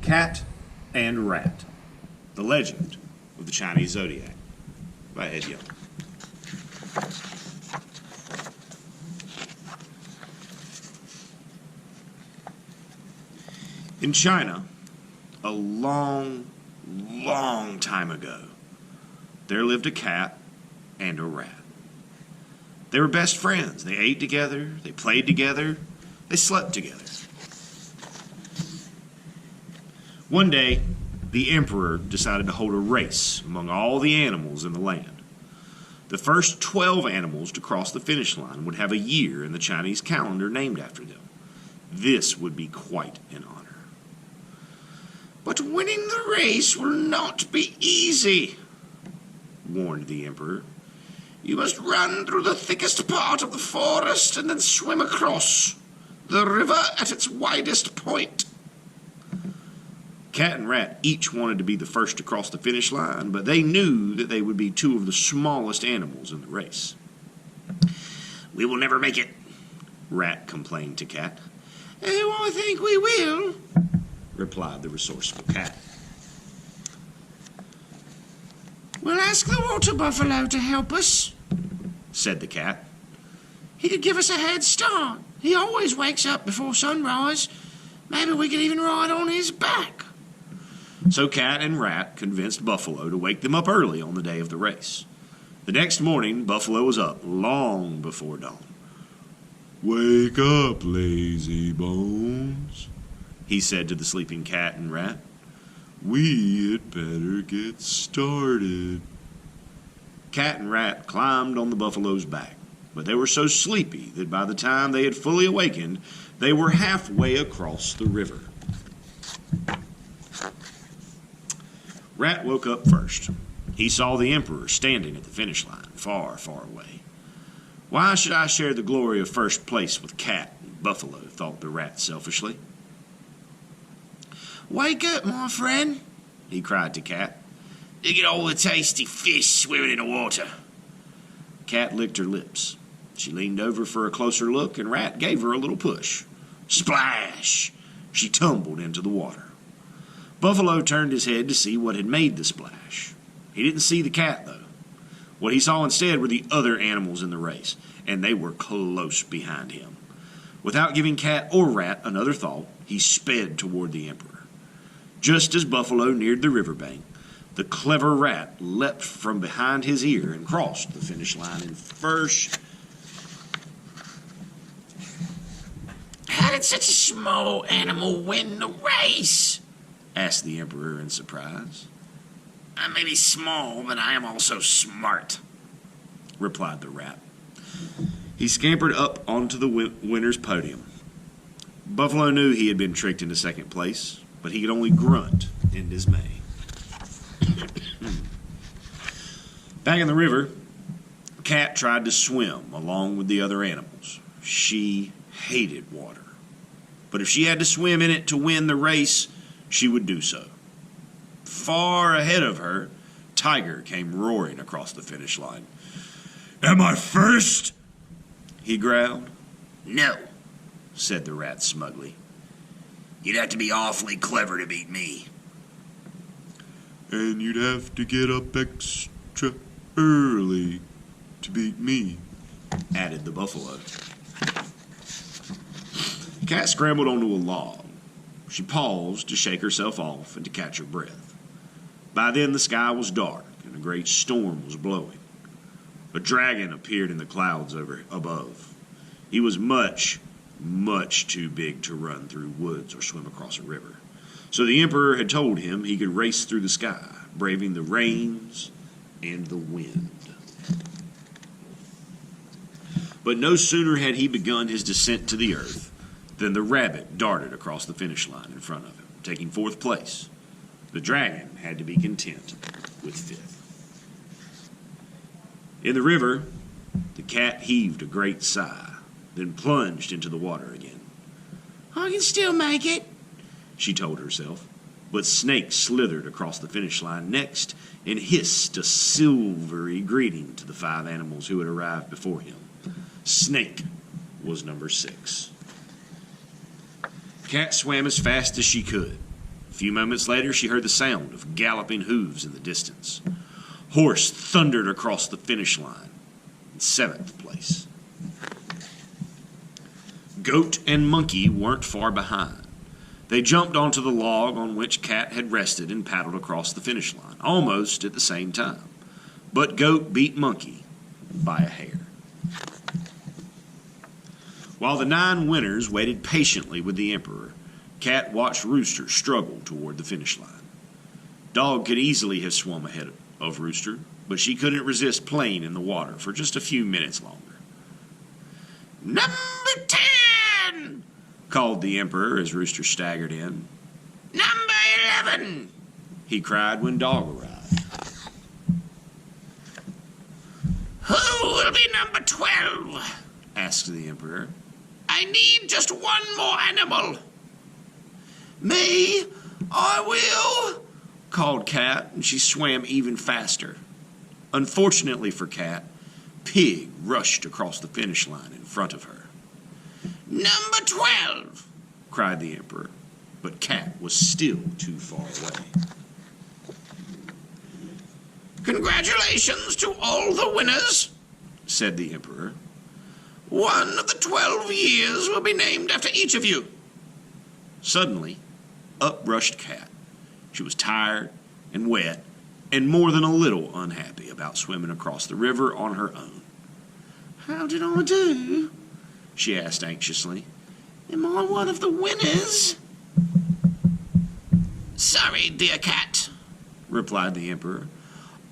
Cat and Rat, The Legend of the Chinese Zodiac by Ed Young. In China, a long, long time ago, there lived a cat and a rat. They were best friends. They ate together, they played together, they slept together. One day, the emperor decided to hold a race among all the animals in the land. The first 12 animals to cross the finish line would have a year in the Chinese calendar named after them. This would be quite an honor. But winning the race will not be easy, warned the emperor. You must run through the thickest part of the forest and then swim across the river at its widest point. Cat and Rat each wanted to be the first to cross the finish line, but they knew that they would be two of the smallest animals in the race. We will never make it, Rat complained to Cat. Oh, I think we will, replied the resourceful Cat. We'll ask the water buffalo to help us, said the Cat. He could give us a head start. He always wakes up before sunrise. Maybe we could even ride on his back. So Cat and Rat convinced Buffalo to wake them up early on the day of the race. The next morning, Buffalo was up long before dawn. Wake up, lazy bones, he said to the sleeping Cat and Rat. We had better get started. Cat and Rat climbed on the buffalo's back, but they were so sleepy that by the time they had fully awakened, they were halfway across the river. Rat woke up first. He saw the emperor standing at the finish line, far, far away. Why should I share the glory of first place with Cat and Buffalo, thought the Rat selfishly. Wake up, my friend, he cried to Cat. Look at all the tasty fish swimming in the water. Cat licked her lips. She leaned over for a closer look, and Rat gave her a little push. Splash! She tumbled into the water. Buffalo turned his head to see what had made the splash. He didn't see the cat, though. What he saw instead were the other animals in the race, and they were close behind him. Without giving Cat or Rat another thought, he sped toward the emperor. Just as Buffalo neared the riverbank, the clever Rat leapt from behind his ear and crossed the finish line in first. How did such a small animal win the race? Asked the emperor in surprise. I may be small, but I am also smart, replied the Rat. He scampered up onto the winner's podium. Buffalo knew he had been tricked into second place, but he could only grunt in dismay. Back in the river, Cat tried to swim along with the other animals. She hated water. But if she had to swim in it to win the race, she would do so. Far ahead of her, Tiger came roaring across the finish line. Am I first? He growled. No, said the Rat smugly. You'd have to be awfully clever to beat me. And you'd have to get up extra early to beat me, added the buffalo. The cat scrambled onto a log. She paused to shake herself off and to catch her breath. By then the sky was dark and a great storm was blowing. A dragon appeared in the clouds above. He was much, much too big to run through woods or swim across a river. So the emperor had told him he could race through the sky, braving the rains and the wind. But no sooner had he begun his descent to the earth than the rabbit darted across the finish line in front of him, taking fourth place. The dragon had to be content with fifth. In the river, the cat heaved a great sigh, then plunged into the water again. I can still make it, she told herself. But Snake slithered across the finish line next and hissed a silvery greeting to the 5 animals who had arrived before him. Snake was number 6. Cat swam as fast as she could. A few moments later, she heard the sound of galloping hooves in the distance. Horse thundered across the finish line in 7th place. Goat and Monkey weren't far behind. They jumped onto the log on which Cat had rested and paddled across the finish line, almost at the same time. But Goat beat Monkey by a hair. While the 9 winners waited patiently with the Emperor, Cat watched Rooster struggle toward the finish line. Dog could easily have swum ahead of Rooster, but she couldn't resist playing in the water for just a few minutes longer. "Number 10!" called the Emperor as Rooster staggered in. "Number 11!" he cried when Dog arrived. "Who will be number 12?" asked the Emperor. "I need just one more animal." "Me, I will," called Cat, and she swam even faster. Unfortunately for Cat, Pig rushed across the finish line in front of her. "Number 12!" cried the Emperor, but Cat was still too far away. "Congratulations to all the winners," said the Emperor. "One of the 12 years will be named after each of you." Suddenly, up rushed Cat. She was tired and wet and more than a little unhappy about swimming across the river on her own. "How did I do?" she asked anxiously. "Am I one of the winners?" "Sorry, dear Cat," replied the Emperor.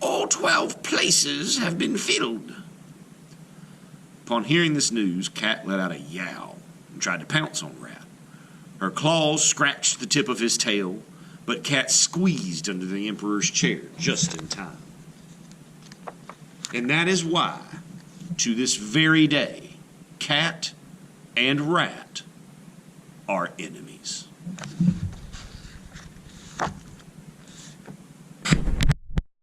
"All 12 places have been filled." Upon hearing this news, Cat let out a yowl and tried to pounce on Rat. Her claws scratched the tip of his tail, but Cat squeezed under the Emperor's chair just in time. And that is why, to this very day, Cat and Rat are enemies.